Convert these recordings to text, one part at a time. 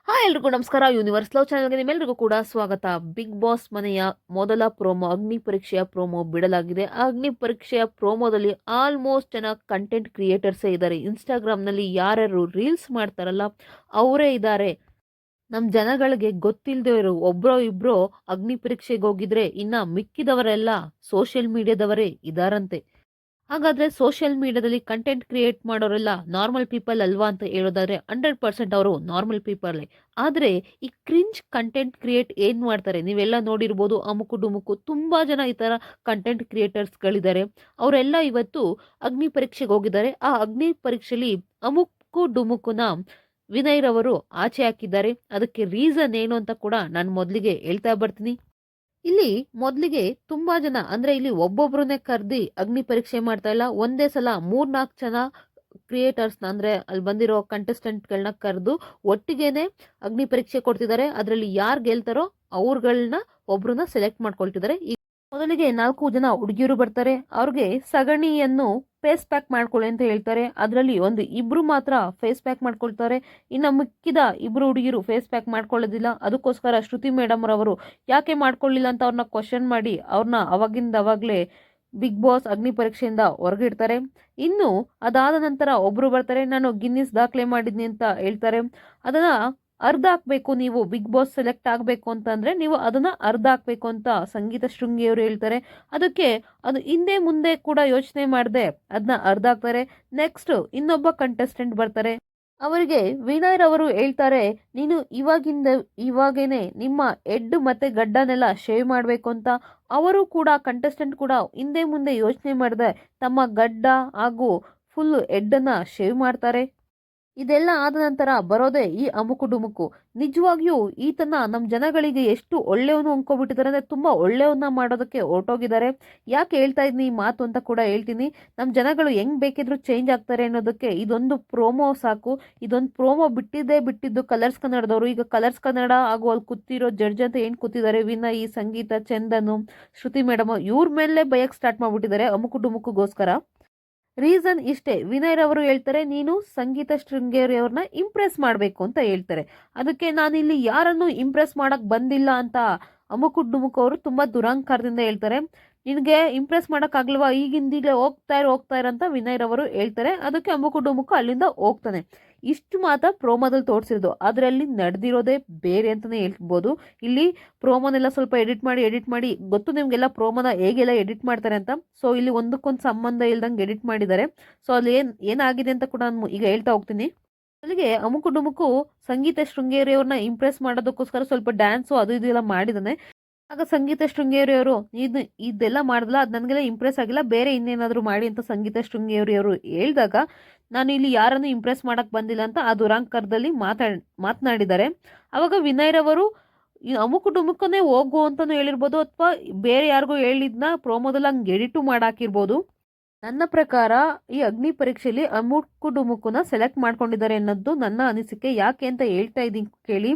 Hi ಎಲ್ರಿಗೂ ನಮಸ್ಕಾರ. Universe love ಚಾನಲ್ಗೆ ನಿಮ್ಮೆಲ್ಲರಿಗೂ ಕೂಡ ಸ್ವಾಗತ. ಬಿಗ್ ಬಾಸ್ ಮನೆಯ ಮೊದಲ ಪ್ರೋಮೋ ಅಗ್ನಿ ಪರೀಕ್ಷೆಯ ಪ್ರೋಮೋ ಬಿಡಲಾಗಿದೆ. ಆ ಅಗ್ನಿ ಪರೀಕ್ಷೆಯ ಪ್ರೋಮೋದಲ್ಲಿ ಆಲ್ಮೋಸ್ಟ್ ಜನ ಕಂಟೆಂಟ್ ಕ್ರಿಯೇಟರ್ಸೇ ಇದ್ದಾರೆ. ಇನ್ಸ್ಟಾಗ್ರಾಮ್ನಲ್ಲಿ ಯಾರ್ಯಾರು ರೀಲ್ಸ್ ಮಾಡ್ತಾರಲ್ಲ ಅವರೇ ಇದ್ದಾರೆ. ನಮ್ಮ ಜನಗಳಿಗೆ ಗೊತ್ತಿಲ್ಲದೆ ಇರೋ ಒಬ್ಬರೋ ಇಬ್ಬರೋ ಅಗ್ನಿ ಪರೀಕ್ಷೆಗೆ ಹೋಗಿದ್ರೆ ಇನ್ನು ಮಿಕ್ಕಿದವರೆಲ್ಲ ಸೋಷಿಯಲ್ ಮೀಡಿಯಾದವರೇ ಇದಾರಂತೆ. ಹಾಗಾದ್ರೆ ಸೋಷಿಯಲ್ ಮೀಡಿಯಾದಲ್ಲಿ ಕಂಟೆಂಟ್ ಕ್ರಿಯೇಟ್ ಮಾಡೋರೆಲ್ಲ ನಾರ್ಮಲ್ ಪೀಪಲ್ ಅಲ್ವಾ ಅಂತ ಹೇಳೋದಾದ್ರೆ 100% ಅವರು ನಾರ್ಮಲ್ ಪೀಪಲ್. ಆದರೆ ಈ ಕ್ರಿಂಜ್ ಕಂಟೆಂಟ್ ಕ್ರಿಯೇಟ್ ಏನು ಮಾಡ್ತಾರೆ ನೀವೆಲ್ಲ ನೋಡಿರ್ಬೋದು. ಅಮುಕು ಡುಮುಕು ತುಂಬ ಜನ ಈ ಥರ ಕಂಟೆಂಟ್ ಕ್ರಿಯೇಟರ್ಸ್ಗಳಿದ್ದಾರೆ. ಅವರೆಲ್ಲ ಇವತ್ತು ಅಗ್ನಿ ಪರೀಕ್ಷೆಗೆ ಹೋಗಿದ್ದಾರೆ. ಆ ಅಗ್ನಿ ಪರೀಕ್ಷೆಯಲ್ಲಿ ಅಮುಕು ಡುಮುಕುನ ವಿನಯ್ ರವರು ಆಚೆ ಹಾಕಿದ್ದಾರೆ. ಅದಕ್ಕೆ ರೀಸನ್ ಏನು ಅಂತ ಕೂಡ ನಾನು ಮೊದಲಿಗೆ ಹೇಳ್ತಾ ಬರ್ತೀನಿ. ಇಲ್ಲಿ ಮೊದಲಿಗೆ ತುಂಬಾ ಜನ ಅಂದ್ರೆ ಇಲ್ಲಿ ಒಬ್ಬೊಬ್ರನ್ನೇ ಕರ್ದಿ ಅಗ್ನಿ ಪರೀಕ್ಷೆ ಮಾಡ್ತಾ ಇಲ್ಲ. ಒಂದೇ ಸಲ 3-4 ಜನ ಕ್ರಿಯೇಟರ್ಸ್ನ ಅಂದ್ರೆ ಅಲ್ಲಿ ಬಂದಿರೋ ಕಂಟೆಸ್ಟೆಂಟ್ಗಳನ್ನ ಕರೆದು ಒಟ್ಟಿಗೆನೆ ಅಗ್ನಿ ಪರೀಕ್ಷೆ ಕೊಡ್ತಿದ್ದಾರೆ. ಅದರಲ್ಲಿ ಯಾರು ಗೆಲ್ತಾರೋ ಅವ್ರಗಳನ್ನ ಒಬ್ರನ್ನ ಸೆಲೆಕ್ಟ್ ಮಾಡ್ಕೊಳ್ತಿದ್ದಾರೆ. ಮೊದಲಿಗೆ 4 ಜನ ಹುಡುಗಿಯರು ಬರ್ತಾರೆ. ಅವ್ರಿಗೆ ಸಗಣಿಯನ್ನು ಫೇಸ್ ಪ್ಯಾಕ್ ಮಾಡ್ಕೊಳ್ಳಿ ಅಂತ ಹೇಳ್ತಾರೆ. ಅದರಲ್ಲಿ ಇಬ್ರು ಮಾತ್ರ ಫೇಸ್ ಪ್ಯಾಕ್ ಮಾಡ್ಕೊಳ್ತಾರೆ. ಇನ್ನು ಮಿಕ್ಕಿದ ಇಬ್ರು ಹುಡುಗಿರು ಫೇಸ್ ಪ್ಯಾಕ್ ಮಾಡ್ಕೊಳ್ಳೋದಿಲ್ಲ. ಅದಕ್ಕೋಸ್ಕರ ಶ್ರುತಿ ಮೇಡಮ್ ರವರು ಯಾಕೆ ಮಾಡ್ಕೊಳ್ಳಿಲ್ಲ ಅಂತ ಅವ್ರನ್ನ ಕ್ವಶನ್ ಮಾಡಿ ಅವ್ರನ್ನ ಅವಾಗ್ಲೇ ಬಿಗ್ ಬಾಸ್ ಅಗ್ನಿ ಪರೀಕ್ಷೆಯಿಂದ ಹೊರಗಿಡ್ತಾರೆ. ಇನ್ನು ಅದಾದ ನಂತರ ಒಬ್ರು ಬರ್ತಾರೆ. ನಾನು ಗಿನ್ನಿಸ್ ದಾಖಲೆ ಮಾಡಿದ್ನಿ ಅಂತ ಹೇಳ್ತಾರೆ. ಅದನ್ನ ಅರ್ಧ ಹಾಕ್ಬೇಕು, ನೀವು ಬಿಗ್ ಬಾಸ್ ಸೆಲೆಕ್ಟ್ ಆಗಬೇಕು ಅಂತಂದ್ರೆ ನೀವು ಅದನ್ನ ಅರ್ಧ ಹಾಕ್ಬೇಕು ಅಂತ ಸಂಗೀತ ಶೃಂಗಿಯವರು ಹೇಳ್ತಾರೆ. ಅದಕ್ಕೆ ಅದು ಹಿಂದೆ ಮುಂದೆ ಕೂಡ ಯೋಚನೆ ಮಾಡದೆ ಅದನ್ನ ಅರ್ಧ ಹಾಕ್ತಾರೆ. ನೆಕ್ಸ್ಟ್ ಇನ್ನೊಬ್ಬ ಕಂಟೆಸ್ಟೆಂಟ್ ಬರ್ತಾರೆ. ಅವರಿಗೆ ವಿನಯ್ ರವರು ಹೇಳ್ತಾರೆ, ನೀನು ಇವಾಗೇನೆ ನಿಮ್ಮ ಹೆಡ್ ಮತ್ತೆ ಗಡ್ಡನೆಲ್ಲ ಶೇವ್ ಮಾಡಬೇಕು ಅಂತ. ಅವರು ಕೂಡ ಕಂಟೆಸ್ಟೆಂಟ್ ಕೂಡ ಹಿಂದೆ ಮುಂದೆ ಯೋಚನೆ ಮಾಡದೆ ತಮ್ಮ ಗಡ್ಡ ಹಾಗೂ ಫುಲ್ ಹೆಡ್ಡನ್ನ ಶೇವ್ ಮಾಡ್ತಾರೆ. ಇದೆಲ್ಲ ಆದ ನಂತರ ಬರೋದೇ ಈ ಅಮುಕು ಡುಮುಕು. ನಿಜವಾಗಿಯೂ ಈತನ ನಮ್ಮ ಜನಗಳಿಗೆ ಎಷ್ಟು ಒಳ್ಳೆಯವನು ಅನ್ಕೋಬಿಟ್ಟಿದ್ದಾರೆ ಅಂದ್ರೆ ತುಂಬಾ ಒಳ್ಳೆಯವನ್ನ ಮಾಡೋದಕ್ಕೆ ಹೊರಟೋಗಿದ್ದಾರೆ. ಯಾಕೆ ಹೇಳ್ತಾ ಇದ್ದೀನಿ ಈ ಮಾತು ಅಂತ ಕೂಡ ಹೇಳ್ತೀನಿ. ನಮ್ಮ ಜನಗಳು ಹೆಂಗ್ ಬೇಕಿದ್ರು ಚೇಂಜ್ ಆಗ್ತಾರೆ ಅನ್ನೋದಕ್ಕೆ ಇದೊಂದು ಪ್ರೋಮೋ ಸಾಕು. ಇದೊಂದು ಪ್ರೋಮೋ ಬಿಟ್ಟಿದ್ದು ಕಲರ್ಸ್ ಕನ್ನಡದವರು. ಈಗ ಕಲರ್ಸ್ ಕನ್ನಡ ಹಾಗೂ ಅಲ್ಲಿ ಕೂತಿರೋ ಜಡ್ಜ್ ಅಂತ ಏನ್ ಕೂತಿದ್ದಾರೆ ವಿನಯ್, ಸಂಗೀತ, ಚಂದನು, ಶ್ರುತಿ ಮೇಡಮ್, ಇವ್ರ ಮೇಲೆ ಬಯಕ್ ಸ್ಟಾರ್ಟ್ ಮಾಡ್ಬಿಟ್ಟಿದ್ದಾರೆ ಅಮುಕು ಡುಮುಕುಗೋಸ್ಕರ. ರೀಸನ್ ಇಷ್ಟೇ. ವಿನಯ್ ರವರು ಹೇಳ್ತಾರೆ, ನೀನು ಸಂಗೀತ ಶೃಂಗೇರಿ ಅವ್ರನ್ನ ಇಂಪ್ರೆಸ್ ಮಾಡಬೇಕು ಅಂತ ಹೇಳ್ತಾರೆ. ಅದಕ್ಕೆ ನಾನು ಇಲ್ಲಿ ಯಾರನ್ನು ಇಂಪ್ರೆಸ್ ಮಾಡಕ್ ಬಂದಿಲ್ಲ ಅಂತ ಅಮುಕು ಡುಮುಕು ಅವರು ತುಂಬಾ ದುರಹಂಕಾರದಿಂದ ಹೇಳ್ತಾರೆ. ನಿನಗೆ ಇಂಪ್ರೆಸ್ ಮಾಡೋಕ್ಕಾಗಲ್ವಾ, ಈಗಿಂದೀಗಲೇ ಹೋಗ್ತಾ ಅಂತ ವಿನಯ್ ರವರು ಹೇಳ್ತಾರೆ. ಅದಕ್ಕೆ ಅಮುಕು ಡುಮುಕು ಅಲ್ಲಿಂದ ಹೋಗ್ತಾನೆ. ಇಷ್ಟು ಮಾತ್ರ ಪ್ರೋಮೋದಲ್ಲಿ ತೋರಿಸಿರೋದು. ಅದರಲ್ಲಿ ನಡೆದಿರೋದೇ ಬೇರೆ ಅಂತಲೇ ಹೇಳ್ಬೋದು. ಇಲ್ಲಿ ಪ್ರೋಮೋನೆಲ್ಲ ಸ್ವಲ್ಪ ಎಡಿಟ್ ಮಾಡಿ ಗೊತ್ತು ನಿಮಗೆಲ್ಲ ಪ್ರೋಮೋನ ಹೇಗೆಲ್ಲ ಎಡಿಟ್ ಮಾಡ್ತಾರೆ ಅಂತ. ಸೊ ಇಲ್ಲಿ ಒಂದಕ್ಕೊಂದು ಸಂಬಂಧ ಇಲ್ದಂಗೆ ಎಡಿಟ್ ಮಾಡಿದ್ದಾರೆ. ಸೊ ಅಲ್ಲಿ ಏನಾಗಿದೆ ಅಂತ ಕೂಡ ನಾನು ಈಗ ಹೇಳ್ತಾ ಹೋಗ್ತೀನಿ. ಅಲ್ಲಿಗೆ ಅಮುಕು ಡುಮುಕು ಸಂಗೀತ ಶೃಂಗೇರಿ ಅವ್ರನ್ನ ಇಂಪ್ರೆಸ್ ಮಾಡೋದಕ್ಕೋಸ್ಕರ ಸ್ವಲ್ಪ ಡ್ಯಾನ್ಸು ಅದು ಇದೆಲ್ಲ ಮಾಡಿದಾನೆ. ಆಗ ಸಂಗೀತ ಶೃಂಗೇರಿ ಅವರು ಇದೆಲ್ಲ ಮಾಡಿದ್ಲ, ಅದು ನನಗೆಲ್ಲ ಇಂಪ್ರೆಸ್ ಆಗಿಲ್ಲ, ಬೇರೆ ಇನ್ನೇನಾದರೂ ಮಾಡಿ ಅಂತ ಸಂಗೀತ ಶೃಂಗೇರಿ ಅವರು ಹೇಳಿದಾಗ ನಾನು ಇಲ್ಲಿ ಯಾರನ್ನು ಇಂಪ್ರೆಸ್ ಮಾಡಕ್ ಬಂದಿಲ್ಲ ಅಂತ ಆ ದುರಾಂಕರದಲ್ಲಿ ಮಾತನಾಡಿದ್ದಾರೆ. ಅವಾಗ ವಿನಯ್ ರವರು ಅಮುಕು ಡುಮುಕನೇ ಹೋಗು ಅಂತಾನು ಹೇಳಿರ್ಬೋದು, ಅಥವಾ ಬೇರೆ ಯಾರಿಗೂ ಹೇಳಿದ್ನ ಪ್ರೋಮೋದಲ್ಲಿ ಹಂಗೆ ಎಡಿಟು ಮಾಡಾಕಿರ್ಬೋದು. ನನ್ನ ಪ್ರಕಾರ ಈ ಅಗ್ನಿ ಪರೀಕ್ಷೆಯಲ್ಲಿ ಅಮುಕು ಡುಮುಕುನ ಸೆಲೆಕ್ಟ್ ಮಾಡ್ಕೊಂಡಿದ್ದಾರೆ ಅನ್ನೋದು ನನ್ನ ಅನಿಸಿಕೆ. ಯಾಕೆ ಅಂತ ಹೇಳ್ತಾ ಇದ್ದೀನಿ ಕೇಳಿ.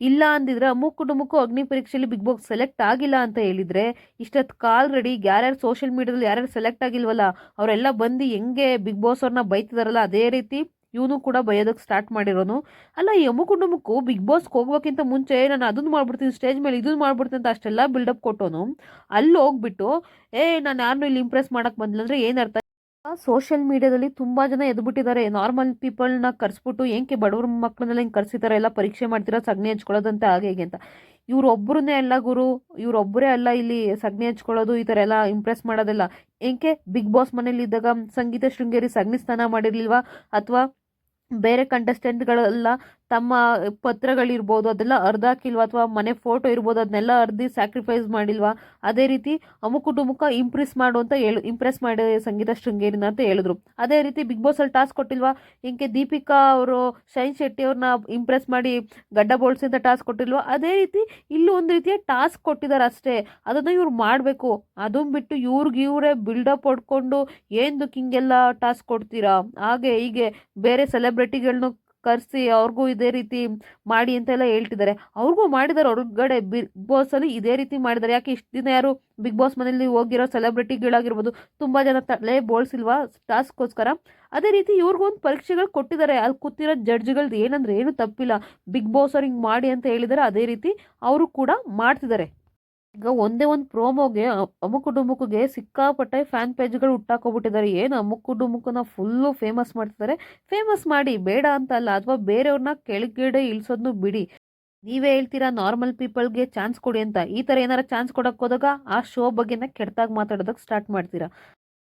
ಇಲ್ಲ ಅಂದಿದ್ರೆ ಅಮುಕು ಡುಮುಕು ಅಗ್ನಿ ಪರೀಕ್ಷೆಯಲ್ಲಿ ಬಿಗ್ ಬಾಸ್ ಸೆಲೆಕ್ಟ್ ಆಗಿಲ್ಲ ಅಂತ ಹೇಳಿದ್ರೆ ಇಷ್ಟೊತ್ತು ಕಾಲ್ ರೆಡಿ ಯಾರ್ಯಾರು ಸೋಷಿಯಲ್ ಮೀಡಿಯಾದಲ್ಲಿ ಯಾರ್ಯಾರು ಸೆಲೆಕ್ಟ್ ಆಗಿಲ್ವಲ್ಲ ಅವರೆಲ್ಲ ಬಂದು ಹೆಂಗೆ ಬಿಗ್ ಬಾಸ್ ಅವ್ರನ್ನ ಬೈತಿದಾರಲ್ಲ ಅದೇ ರೀತಿ ಇವನು ಕೂಡ ಬೈಯೋದಕ್ಕೆ ಸ್ಟಾರ್ಟ್ ಮಾಡಿರೋನು. ಅಲ್ಲ, ಈ ಅಮುಕು ಡುಮುಕು ಬಿಗ್ ಬಾಸ್ಗೆ ಹೋಗ್ಬೇಕಿಂತ ಮುಂಚೆ ನಾನು ಅದನ್ನು ಮಾಡ್ಬಿಡ್ತೀನಿ, ಸ್ಟೇಜ್ ಮೇಲೆ ಇದನ್ನು ಮಾಡ್ಬಿಡ್ತೀನಿ ಅಂತ ಅಷ್ಟೆಲ್ಲ ಬಿಲ್ಡಪ್ ಕೊಟ್ಟೋನು. ಅಲ್ಲಿ ಹೋಗ್ಬಿಟ್ಟು ನಾನು ಯಾರನ್ನೂ ಇಲ್ಲಿ ಇಂಪ್ರೆಸ್ ಮಾಡಕ್ ಬಂದಿಲ್ಲ ಅಂದ್ರೆ ಏನರ್ಥ? ಸೋಷಿಯಲ್ ಮೀಡಿಯಾದಲ್ಲಿ ತುಂಬಾ ಜನ ಎದ್ಬಿಟ್ಟಿದ್ದಾರೆ. ನಾರ್ಮಲ್ ಪೀಪಲ್ನ ಕರ್ಸ್ಬಿಟ್ಟು ಏನಕ್ಕೆ ಬಡವ್ರ ಮಕ್ಕಳನ್ನೆಲ್ಲ ಹಿಂಗೆ ಕರ್ಸಿದ್ದಾರೆ, ಎಲ್ಲ ಪರೀಕ್ಷೆ ಮಾಡ್ತಿರೋ ಸಗಣಿ ಹಚ್ಕೊಳ್ಳೋದಂತ ಹಾಗೆ ಹೀಗೆ ಅಂತ. ಇವ್ರೊಬ್ಬರನ್ನೇ ಅಲ್ಲ ಗುರು, ಇವ್ರೊಬ್ಬರೇ ಅಲ್ಲ ಇಲ್ಲಿ ಸಗಣಿ ಹಚ್ಕೊಳ್ಳೋದು ಈ ಥರ ಎಲ್ಲ ಇಂಪ್ರೆಸ್ ಮಾಡೋದೆಲ್ಲ. ಏನಕ್ಕೆ ಬಿಗ್ ಬಾಸ್ ಮನೇಲಿ ಇದ್ದಾಗ ಸಂಗೀತ ಶೃಂಗೇರಿ ಸಗಣಿ ಸ್ನಾನ ಮಾಡಿರ್ಲಿಲ್ವಾ, ಅಥವಾ ಬೇರೆ ಕಂಟೆಸ್ಟೆಂಟ್ಗಳೆಲ್ಲ ತಮ್ಮ ಪತ್ರಗಳಿರ್ಬೋದು ಅದೆಲ್ಲ ಅರ್ಧಾಕಿಲ್ವಾ, ಅಥವಾ ಮನೆ ಫೋಟೋ ಇರ್ಬೋದು ಅದನ್ನೆಲ್ಲ ಅರ್ಧಿ ಸ್ಯಾಕ್ರಿಫೈಸ್ ಮಾಡಿಲ್ವಾ? ಅದೇ ರೀತಿ ಅಮುಕು ಡುಮುಕ ಇಂಪ್ರೆಸ್ ಮಾಡಿ ಸಂಗೀತ ಶೃಂಗೇರಿನ ಅಂತ ಹೇಳಿದ್ರು. ಅದೇ ರೀತಿ ಬಿಗ್ ಬಾಸ್ ಅಲ್ಲಿ ಟಾಸ್ಕ್ ಕೊಟ್ಟಿಲ್ವಾ? ಇಂಕೆ ದೀಪಿಕಾ ಅವರು ಶೈನ್ ಶೆಟ್ಟಿ ಅವ್ರನ್ನ ಇಂಪ್ರೆಸ್ ಮಾಡಿ ಗಡ್ಡ ಬೋಳ್ಸಿ ಅಂತ ಟಾಸ್ಕ್ ಕೊಟ್ಟಿಲ್ವಾ? ಅದೇ ರೀತಿ ಇಲ್ಲೂ ಒಂದು ರೀತಿಯ ಟಾಸ್ಕ್ ಕೊಟ್ಟಿದ್ದಾರೆ ಅಷ್ಟೇ. ಅದನ್ನು ಇವ್ರು ಮಾಡಬೇಕು. ಅದನ್ನ ಬಿಟ್ಟು ಇವರೇ ಬಿಲ್ಡಪ್ ಹೊಡ್ಕೊಂಡು ಹಿಂಗೆಲ್ಲ ಟಾಸ್ಕ್ ಕೊಡ್ತೀರಾ, ಹಾಗೆ ಹೀಗೆ ಬೇರೆ ಸೆಲೆಬ್ರಿಟಿಗಳನ್ನ ಕರೆಸಿ ಅವ್ರಿಗೂ ಇದೇ ರೀತಿ ಮಾಡಿ ಅಂತೆಲ್ಲ ಹೇಳ್ತಿದ್ದಾರೆ. ಅವ್ರಿಗೂ ಮಾಡಿದ್ದಾರೆ ಹೊರಗಡೆ ಬಿಗ್ ಬಾಸಲ್ಲಿ ಇದೇ ರೀತಿ ಮಾಡಿದ್ದಾರೆ. ಯಾಕೆ ಇಷ್ಟು ದಿನ ಯಾರು ಬಿಗ್ ಬಾಸ್ ಮನೇಲಿ ಹೋಗಿರೋ ಸೆಲೆಬ್ರಿಟಿಗಳಾಗಿರ್ಬೋದು ತುಂಬ ಜನ ತಲೆ ಬೋಳ್ಸಿಲ್ವಾ ಟಾಸ್ಕ್ಗೋಸ್ಕರ? ಅದೇ ರೀತಿ ಇವ್ರಿಗೂ ಒಂದು ಪರೀಕ್ಷೆಗಳು ಕೊಟ್ಟಿದ್ದಾರೆ. ಅಲ್ಲಿ ಕೂತಿರೋ ಜಡ್ಜ್ಗಳ್ದು ಏನಂದ್ರೆ ಏನು ತಪ್ಪಿಲ್ಲ. ಬಿಗ್ ಬಾಸ್ ಅವ್ರು ಹಿಂಗೆ ಮಾಡಿ ಅಂತ ಹೇಳಿದ್ದಾರೆ, ಅದೇ ರೀತಿ ಅವರು ಕೂಡ ಮಾಡ್ತಿದ್ದಾರೆ. ಈಗ ಒಂದೇ ಒಂದು ಪ್ರೋಮೋಗೆ ಅಮುಕು ಡುಮುಕುಗೆ ಸಿಕ್ಕಾಪಟ್ಟೆ ಫ್ಯಾನ್ ಪೇಜ್ಗಳು ಹುಟ್ಟಾಕೋಬಿಟ್ಟಿದ್ದಾರೆ. ಏನು ಅಮುಕು ಡುಮುಕುನ ಫುಲ್ಲು ಫೇಮಸ್ ಮಾಡ್ತಿದ್ದಾರೆ. ಫೇಮಸ್ ಮಾಡಿ, ಬೇಡ ಅಂತ ಅಲ್ಲ, ಅಥವಾ ಬೇರೆಯವ್ರನ್ನ ಕೆಳಗಡೆ ಇಳಿಸೋದನ್ನು ಬಿಡಿ. ನೀವೇ ಹೇಳ್ತೀರಾ ನಾರ್ಮಲ್ ಪೀಪಲ್ಗೆ ಚಾನ್ಸ್ ಕೊಡಿ ಅಂತ. ಈ ಥರ ಏನಾರ ಚಾನ್ಸ್ ಕೊಡೋಕೆ ಹೋದಾಗ ಆ ಶೋ ಬಗ್ಗೆನೇ ಕೆಟ್ಟದಾಗಿ ಮಾತಾಡೋದಕ್ಕೆ ಸ್ಟಾರ್ಟ್ ಮಾಡ್ತೀರಾ.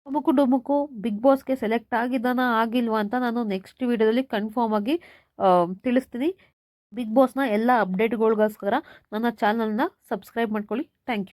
ಅಮುಕು ಡುಮುಕು ಬಿಗ್ ಬಾಸ್ಗೆ ಸೆಲೆಕ್ಟ್ ಆಗಿದ್ದಾನಾ ಆಗಿಲ್ವಾ ಅಂತ ನಾನು ನೆಕ್ಸ್ಟ್ ವಿಡಿಯೋದಲ್ಲಿ ಕನ್ಫರ್ಮ್ ಆಗಿ ತಿಳಿಸ್ತೀನಿ. ಬಿಗ್ ಬಾಸ್ನ ಎಲ್ಲ ಅಪ್ಡೇಟ್ಗಳಿಗೋಸ್ಕರ ನನ್ನ ಚಾನಲ್ನ ಸಬ್ಸ್ಕ್ರೈಬ್ ಮಾಡ್ಕೊಳ್ಳಿ. Thank you.